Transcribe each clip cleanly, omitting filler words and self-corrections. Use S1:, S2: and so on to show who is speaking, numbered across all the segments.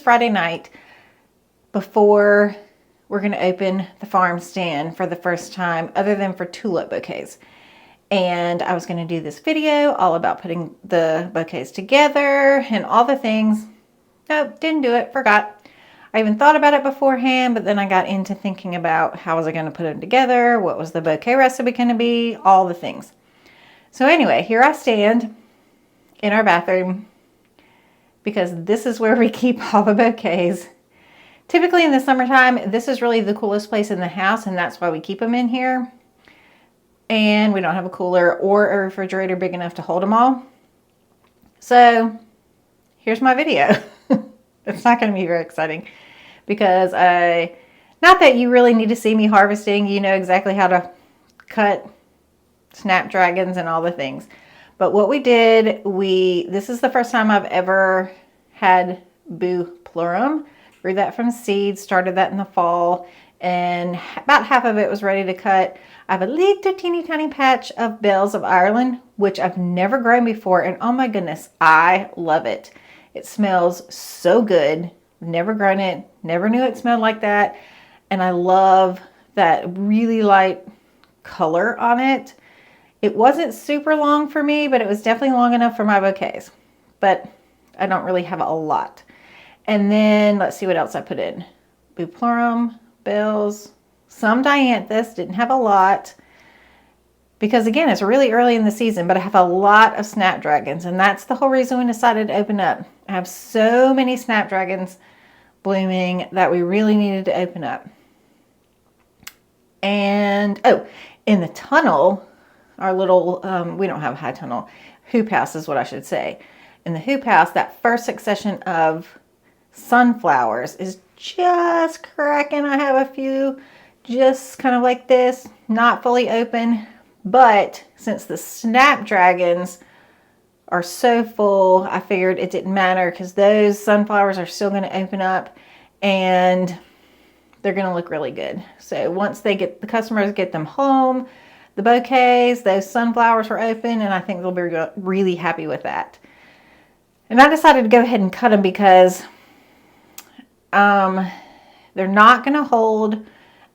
S1: Friday night before we're going to open the farm stand for the first time, other than for tulip bouquets. And I was going to do this video all about putting the bouquets together and all the things. Nope, didn't do it, forgot. I even thought about it beforehand, but then I got into thinking about how was I going to put them together, what was the bouquet recipe going to be, all the things. So anyway, here I stand in our bathroom because this is where we keep all the bouquets. Typically in the summertime, this is really the coolest place in the house, and that's why we keep them in here. And we don't have a cooler or a refrigerator big enough to hold them all. So here's my video. It's not going to be very exciting because not that you really need to see me harvesting. You know exactly how to cut Snapdragons and all the things. But what we did, this is the first time I've ever had bouquets. Grew that from seeds, started that in the fall, and about half of it was ready to cut. I have a little teeny tiny patch of bells of Ireland, which I've never grown before, and oh my goodness, I love it. It smells so good. Never grown it, never knew it smelled like that. And I love that really light color on it. It wasn't super long for me, but it was definitely long enough for my bouquets. But I don't really have a lot. And then let's see what else I put in. Bouquets, bells, some dianthus, didn't have a lot. Because again, it's really early in the season, but I have a lot of Snapdragons, and that's the whole reason we decided to open up. I have so many Snapdragons blooming that we really needed to open up. And, oh, in the tunnel, our little, we don't have a high tunnel, hoop house is what I should say. In the hoop house, that first succession of sunflowers is just cracking. I have a few just kind of like this, not fully open. But since the Snapdragons are so full, I figured it didn't matter because those sunflowers are still going to open up and they're going to look really good. So once the customers get them home, the bouquets, those sunflowers were open, and I think they'll be really happy with that. And I decided to go ahead and cut them because they're not going to hold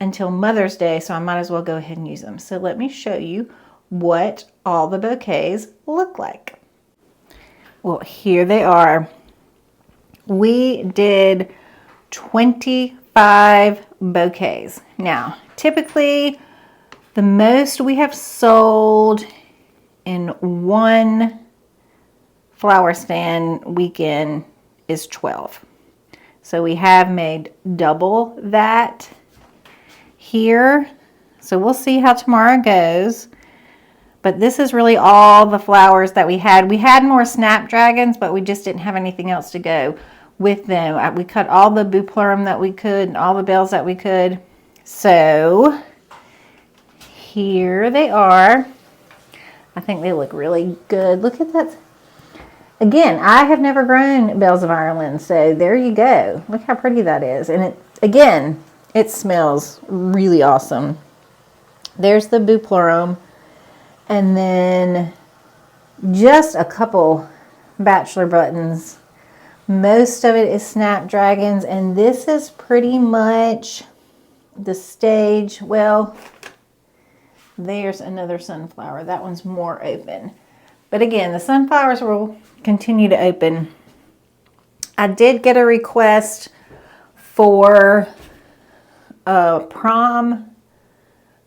S1: until Mother's Day, so I might as well go ahead and use them. So let me show you what all the bouquets look like. Well, here they are. We did 25 bouquets. Now, typically, the most we have sold in one flower stand weekend is 12. So we have made double that here. So we'll see how tomorrow goes. But this is really all the flowers that we had. We had more Snapdragons, but we just didn't have anything else to go with them. We cut all the bouquets that we could and all the bells that we could. So here they are. I think they look really good. Look at that. Again, I have never grown bells of Ireland, so there you go. Look how pretty that is. And it smells really awesome. There's the bouquet. And then just a couple bachelor buttons. Most of it is Snapdragons, and this is pretty much the stage. Well, there's another sunflower. That one's more open. But again, the sunflowers will continue to open. I did get a request for a prom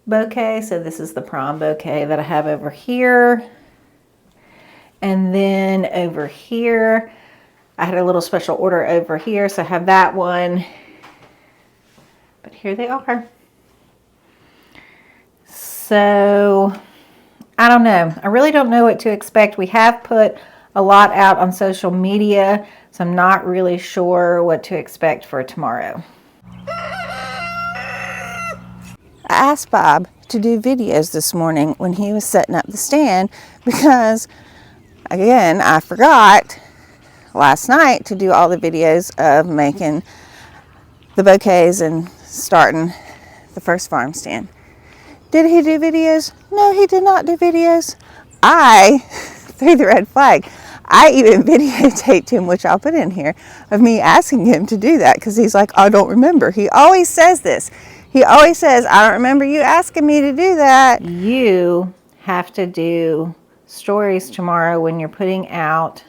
S1: bouquet. So this is the prom bouquet that I have over here. And then over here, I had a little special order over here. So I have that one. But here they are. So I don't know. I really don't know what to expect. We have put a lot out on social media, so I'm not really sure what to expect for tomorrow. I asked Bob to do videos this morning when he was setting up the stand because, again, I forgot last night to do all the videos of making the bouquets and starting the first farm stand. Did he do videos? No, he did not do videos. I threw the red flag.
S2: I even videotaped him, which I'll put in here, of me asking him to do that because he's like, I don't remember. He always says this. He always says, I don't remember you asking me to do that.
S1: You have to do stories tomorrow when you're putting out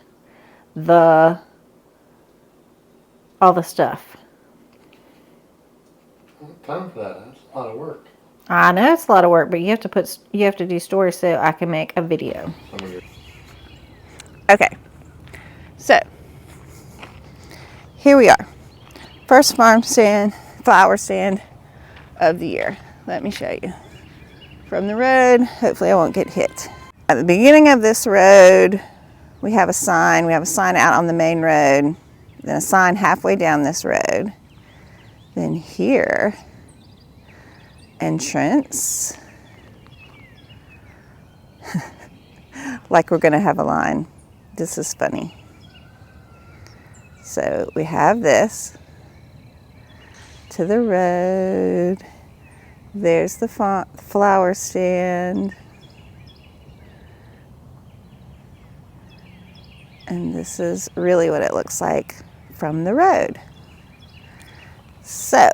S1: all the stuff.
S3: I don't have time for that. That's a lot of work.
S1: I know it's a lot of work, but you have to do stories so I can make a video.
S2: Okay, so here we are. First farm stand, flower stand of the year. Let me show you. From the road, hopefully I won't get hit. At the beginning of this road, we have a sign. We have a sign out on the main road, then a sign halfway down this road. Then here, entrance. Like we're gonna have a line. This is funny. So we have this to the road. There's the flower stand. And this is really what it looks like from the road. So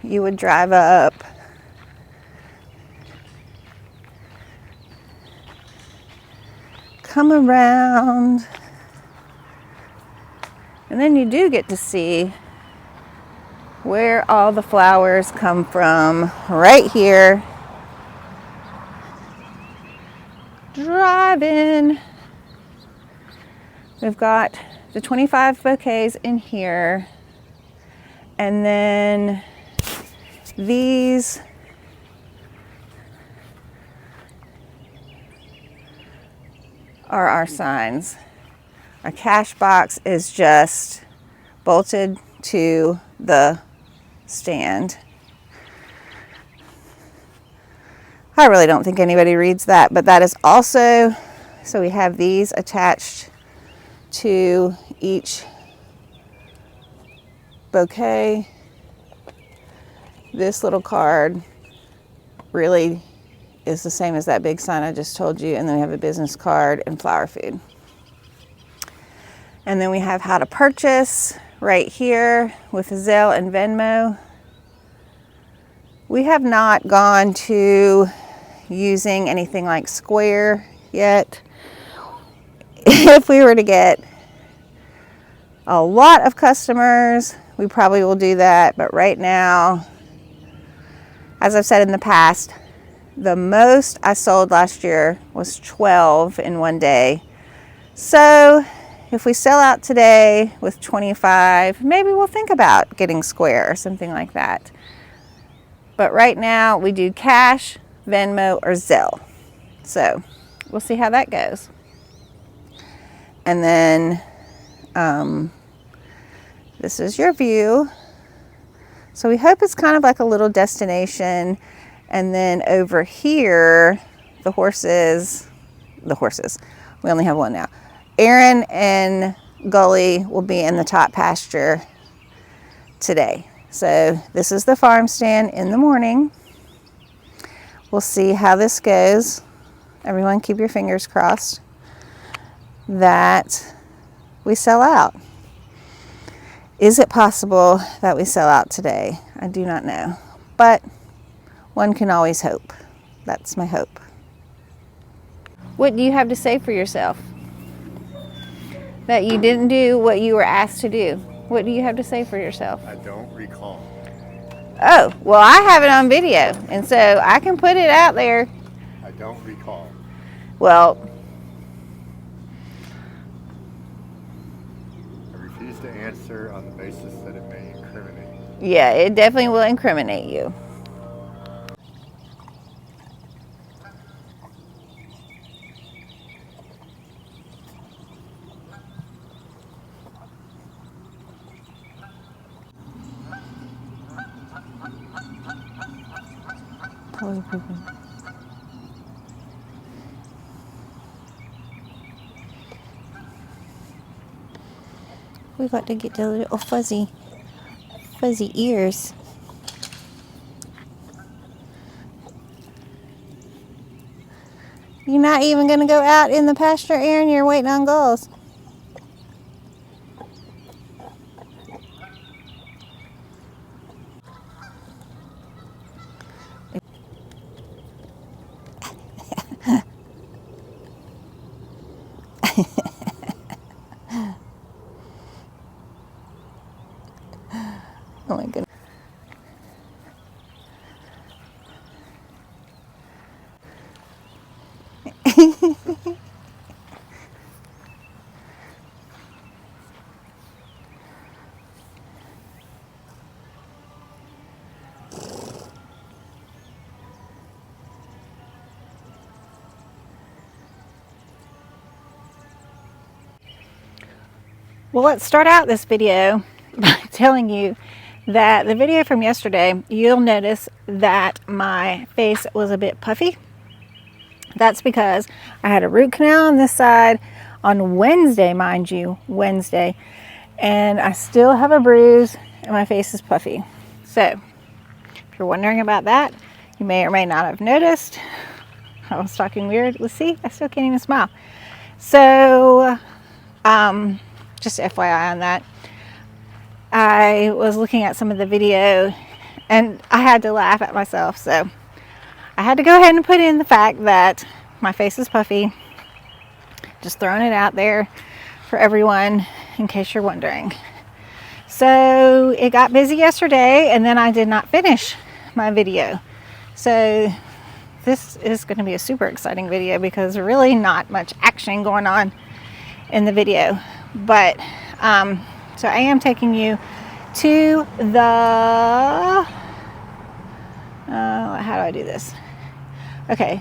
S2: you would drive up, come around, and then you do get to see where all the flowers come from right here. Driving. We've got the 25 bouquets in here, and then these are our signs. Our cash box is just bolted to the stand. I really don't think anybody reads that, but that is also, so we have these attached to each bouquet. This little card really is the same as that big sign I just told you, and then we have a business card and flower food. And then we have how to purchase right here with Zelle and Venmo. We have not gone to using anything like Square yet. If we were to get a lot of customers, we probably will do that. But right now, as I've said in the past, the most I sold last year was 12 in one day. So if we sell out today with 25, maybe we'll think about getting Square or something like that. But right now we do cash, Venmo, or Zelle. So we'll see how that goes. And then this is your view. So we hope it's kind of like a little destination. And then over here, the horses, we only have one now. Aaron and Gully will be in the top pasture today. So this is the farm stand in the morning. We'll see how this goes. Everyone keep your fingers crossed that we sell out. Is it possible that we sell out today? I do not know, but one can always hope. That's my hope. What do you have to say for yourself? That you didn't do what you were asked to do. What do you have to say for yourself?
S3: I don't recall.
S2: Oh, well, I have it on video, and so I can put it out there.
S3: I don't recall.
S2: Well,
S3: I refuse to answer on the basis that it may incriminate.
S2: yeah, it definitely will incriminate you. We got to get the little fuzzy ears. You're not even going to go out in the pasture, Aaron? You're waiting on gulls. Oh my goodness.
S1: Well, let's start out this video by telling you that the video from yesterday, you'll notice that my face was a bit puffy. That's because I had a root canal on this side on Wednesday, mind you, Wednesday, and I still have a bruise and my face is puffy. So if you're wondering about that, you may or may not have noticed. I was talking weird. Let's see, I still can't even smile. So just FYI on that. I was looking at some of the video and I had to laugh at myself, so I had to go ahead and put in the fact that my face is puffy. Just throwing it out there for everyone in case you're wondering. So it got busy yesterday and then I did not finish my video. So this is going to be a super exciting video because really not much action going on in the video. But so I am taking you to the how do I do this? Okay,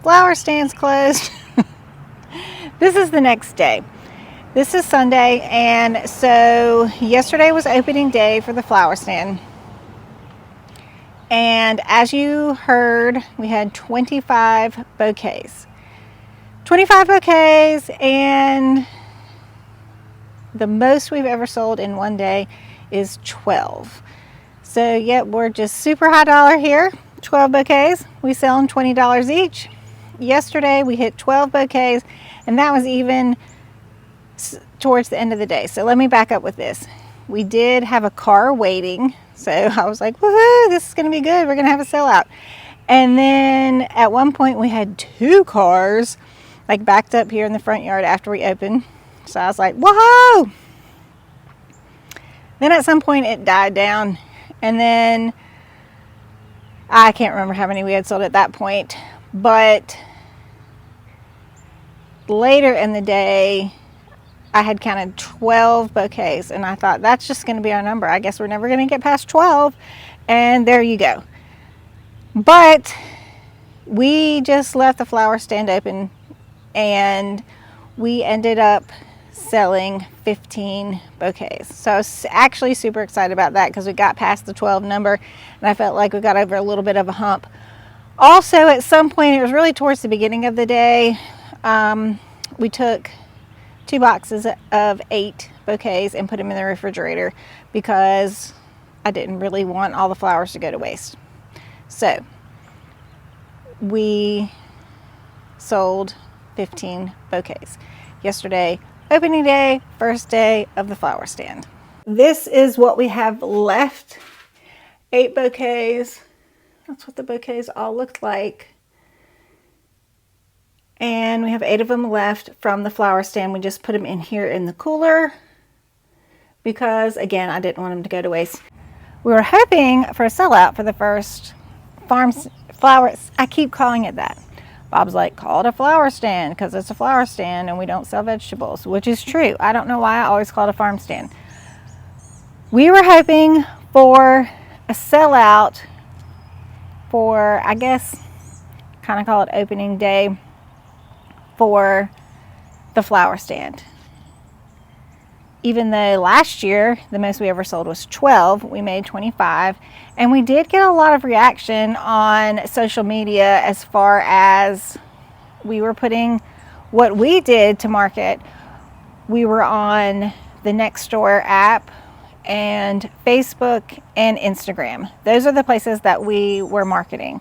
S1: flower stand's closed. This is the next day. This is Sunday, and so yesterday was opening day for the flower stand. And as you heard, we had 25 bouquets. 25 bouquets, and the most we've ever sold in one day is 12. So yep, we're just super high dollar here. 12 bouquets, we sell them $20 each. Yesterday we hit 12 bouquets, and that was even towards the end of the day. So let me back up with this. We did have a car waiting, so I was like, woohoo, this is gonna be good, we're gonna have a sellout. And then at one point we had 2 cars like backed up here in the front yard after we opened. So I was like, whoa! Then at some point it died down, and then I can't remember how many we had sold at that point, but later in the day I had counted 12 bouquets, and I thought that's just going to be our number. I guess we're never going to get past 12, and there you go. But we just left the flower stand open, and we ended up selling 15 bouquets. So I was actually super excited about that because we got past the 12 number, and I felt like we got over a little bit of a hump. Also, at some point, it was really towards the beginning of the day, we took 2 boxes of 8 bouquets and put them in the refrigerator because I didn't really want all the flowers to go to waste. So we sold 15 bouquets. Yesterday, opening day, first day of the flower stand. This is what we have left. 8 bouquets. That's what the bouquets all looked like. And we have 8 of them left from the flower stand. We just put them in here in the cooler because, again, I didn't want them to go to waste. We were hoping for a sellout for the first flowers. I keep calling it that. Bob's like, call it a flower stand because it's a flower stand and we don't sell vegetables, which is true. I don't know why I always call it a farm stand. We were hoping for a sellout for, I guess, kind of call it opening day for the flower stand. Even though last year the most we ever sold was 12, we made 25, and we did get a lot of reaction on social media as far as we were putting what we did to market. We were on the Nextdoor app and Facebook and Instagram. Those are the places that we were marketing.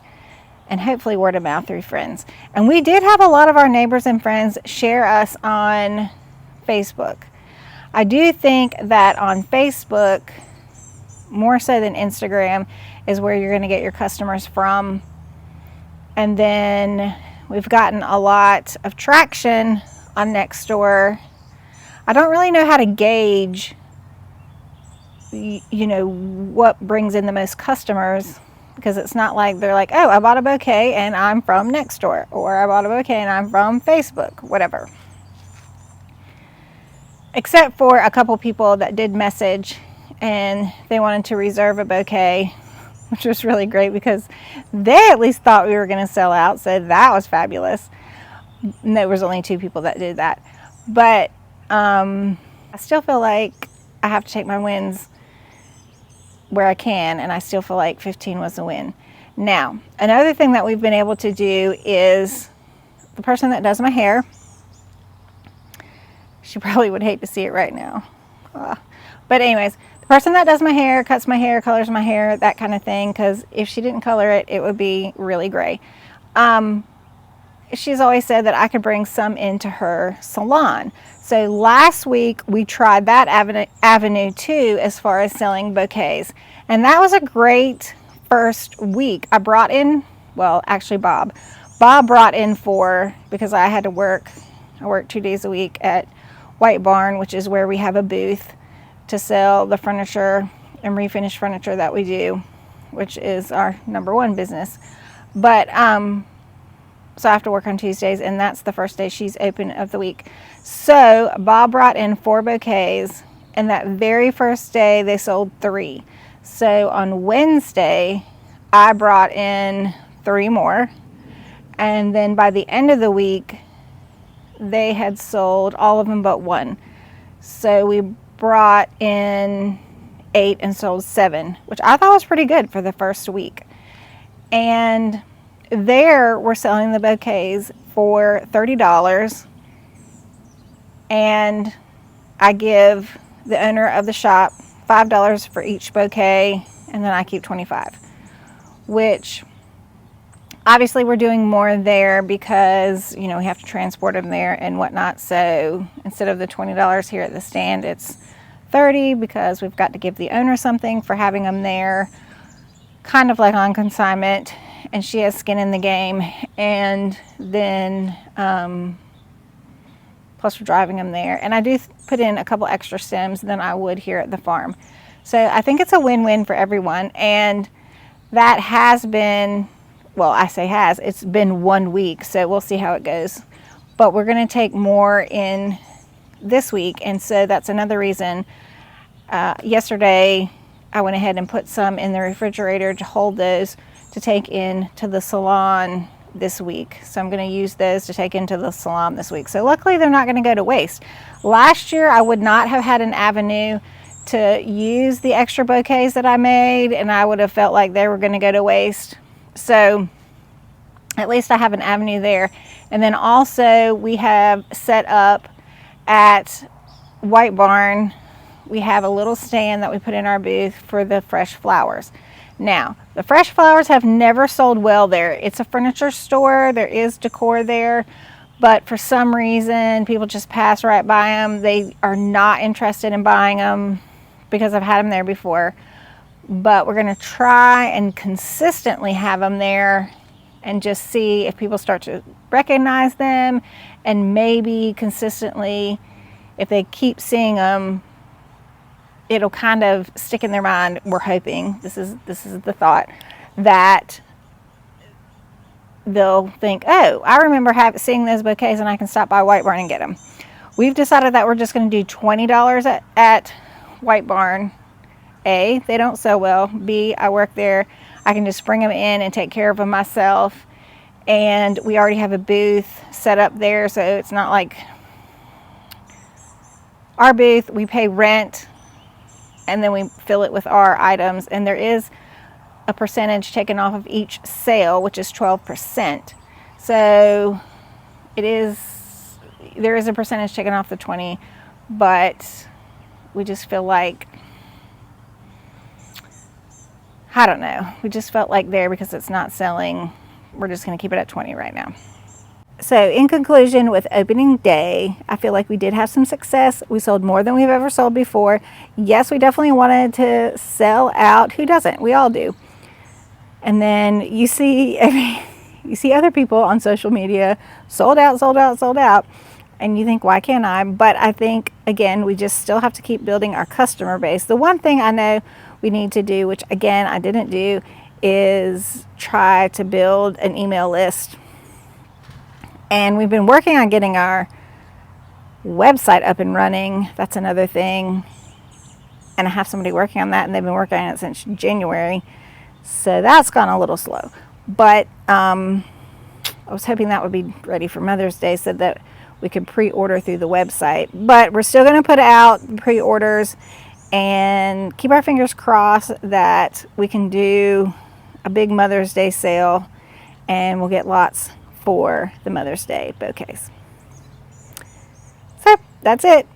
S2: and hopefully word of mouth through friends. And we did have a lot of our neighbors and friends share us on Facebook. I do think that on Facebook, more so than Instagram, is where you're going to get your customers from. And then we've gotten a lot of traction on Nextdoor. I don't really know how to gauge, you know, what brings in the most customers, because it's not like they're like, oh, I bought a bouquet and I'm from Nextdoor, or I bought a bouquet and I'm from Facebook, whatever. Except for a couple people that did message and they wanted to reserve a bouquet, which was really great because they at least thought we were going to sell out, so that was fabulous. And there was only 2 people that did that. But I still feel like I have to take my wins where I can, and I still feel like 15 was a win. Now, another thing that we've been able to do is the person that does my hair, she probably would hate to see it right now. But anyways, the person that does my hair, cuts my hair, colors my hair, that kind of thing, because if she didn't color it, it would be really gray. She's always said that I could bring some into her salon. So last week we tried that avenue too, as far as selling bouquets. And that was a great first week. I brought in, well, actually Bob brought in 4 because I had to work. I work 2 days a week at White Barn, which is where we have a booth to sell the furniture and refinish furniture that we do, which is our #1 business. But so I have to work on Tuesdays, and that's the first day she's open of the week. So Bob brought in 4 bouquets, and that very first day they sold 3. So on Wednesday, I brought in 3 more, and then by the end of the week, they had sold all of them but 1. So we brought in 8 and sold 7, which I thought was pretty good for the first week. And there we're selling the bouquets for $30, and I give the owner of the shop $5 for each bouquet, and then I keep $25, which obviously we're doing more there because, you know, we have to transport them there and whatnot. So instead of the $20 here at the stand, it's $30 because we've got to give the owner something for having them there, kind of like on consignment. And she has skin in the game, and then plus we're driving them there, and I do put in a couple extra stems than I would here at the farm. So I think it's a win-win for everyone, and that has been, well, I say has, it's been 1 week, so we'll see how it goes. But we're going to take more in this week, and so that's another reason. Yesterday I went ahead and put some in the refrigerator to hold those to take in to the salon this week. So I'm going to use those to take into the salon this week. So luckily they're not going to go to waste. Last year I would not have had an avenue to use the extra bouquets that I made, and I would have felt like they were going to go to waste. So at least I have an avenue there. And then also we have set up at White Barn, we have a little stand that we put in our booth for the fresh flowers. Now, the fresh flowers have never sold well there. It's a furniture store. There is decor there, but for some reason, people just pass right by them. They are not interested in buying them because I've had them there before. But we're going to try and consistently have them there and just see if people start to recognize them, and maybe consistently, if they keep seeing them, it'll kind of stick in their mind. We're hoping, this is the thought, that they'll think, oh, I remember seeing those bouquets and I can stop by White Barn and get them. We've decided that we're just going to do $20 at White Barn. A, they don't sell well. B, I work there. I can just bring them in and take care of them myself. And we already have a booth set up there, so it's not like our booth, we pay rent and then we fill it with our items, and there is a percentage taken off of each sale, which is 12%. So there is a percentage taken off the 20, but we just feel like, I don't know, we just felt like there, because it's not selling we're just going to keep it at 20 right now. So in conclusion, with opening day, I feel like we did have some success. We sold more than we've ever sold before. Yes, we definitely wanted to sell out. Who doesn't? We all do. And then you see other people on social media sold out, sold out, sold out. And you think, why can't I? But I think, again, we just still have to keep building our customer base. The one thing I know we need to do, which again, I didn't do, is try to build an email list. And we've been working on getting our website up and running. That's another thing. And I have somebody working on that, and they've been working on it since January. So that's gone a little slow. But I was hoping that would be ready for Mother's Day so that we could pre-order through the website. But we're still going to put out pre-orders and keep our fingers crossed that we can do a big Mother's Day sale, and we'll get lots for the Mother's Day bouquets. So that's it.